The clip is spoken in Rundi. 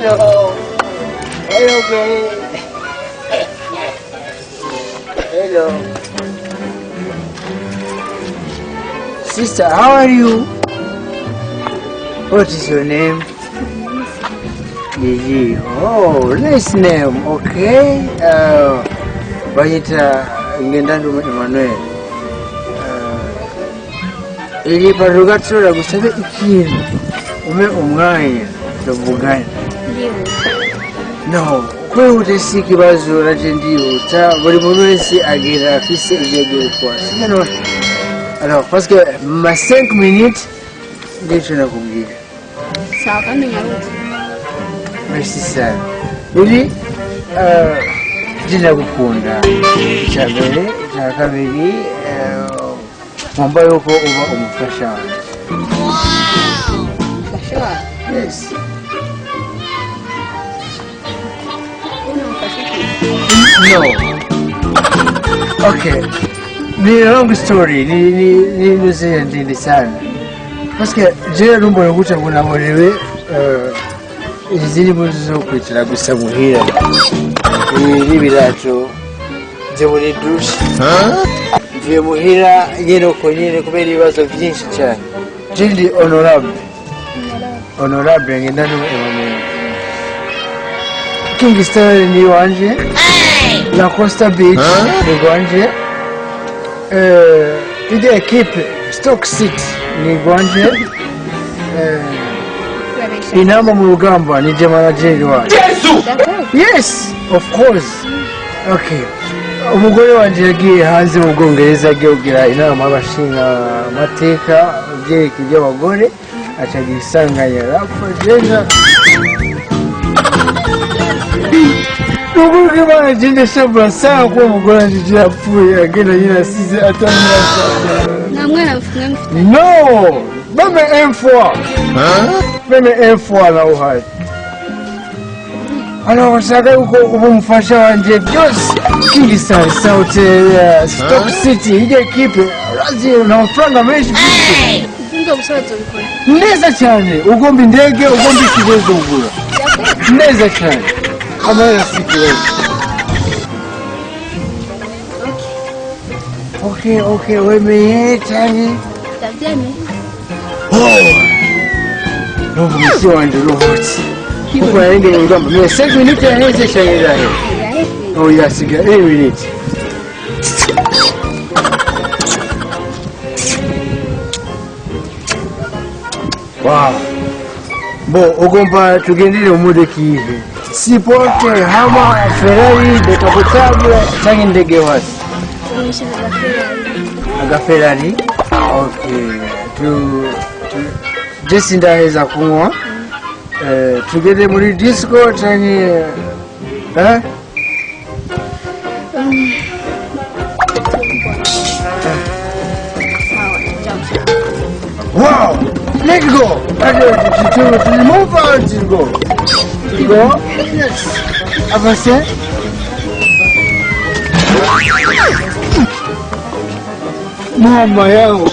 Hello. Hello, babe. Hello. Sister, how are you? What is your name? Gigi. Oh, nice name. Okay. Bayita ngendandu Emmanuel. Ili parugatsola gusabe ikintu. Ume umwanya tuvugana. No, kwe utesi kibazo nate ndihuta buri muntu wese agira afise ibyo agiye gukora. Sino alors parce que ma 5 minutes ndicho nakubwira. Sawa kandi nyaruti. Merci sana. Ili jina gukunda cya mbere cya kabiri mwamba yuko uba umufasha wanjye. Umufasha? Yes. No. Okay. Ni long story. Ni nuzi ndindi sana. Parce que je rumbo yokucha kuna morewe izindi mpunzi zo kwicara gusa muhira. Ibi biracho je muri douche. Mvuye muhira ngeno konyene kubera ibibazo byinshi cyane. Je ndi honorable. Honorable ngendano Emmanuel. King Star ni wanje. La Costa Beach ni wanje. Ide equipe Stock City ni wanje. Inama mu rugamba ni je manager wanje. Yes, of course. Okay. Umugore wanje yagiye hanze mu Bwongereza agiye kugira inama abashinga amateka byereka iby'abagore acagira isanganya rapfa jenga. Ubu kibana jinde shabra saa kwa umugore wanje yapfuye agenda nyina size atamwasa. Na mwana mfungwa mfite. No! Meme M4. Meme M4 na uhari. Alors bashaka yuko ubu mufasha wanje byose King Star South Stock City ije equipe razi na mafaranga menshi bifite. Zinga gusaza bikora. Neza cyane ugomba indege ugomba ikibazo ugura. Neza cyane. Amara sikirezi. Okay, wemeye cyane. Ndabyeme. N'ubu misi wanje ruhutse. Kuko yarinde urugamba. Mais 5 minutes yaheze cyane rahe. Oh yasiga 1 minute. Wow. Bo ugomba tugendere umudeki hivi. Sipote hama Ferrari dekapotable cyangwa indege wasi. Agaferari. Okay. Jesi ndaheza kunywa. Tugende muri disco cyangwa Wow! Let's go! To move on, to go. To go? Yes. Avance? Mama yangu.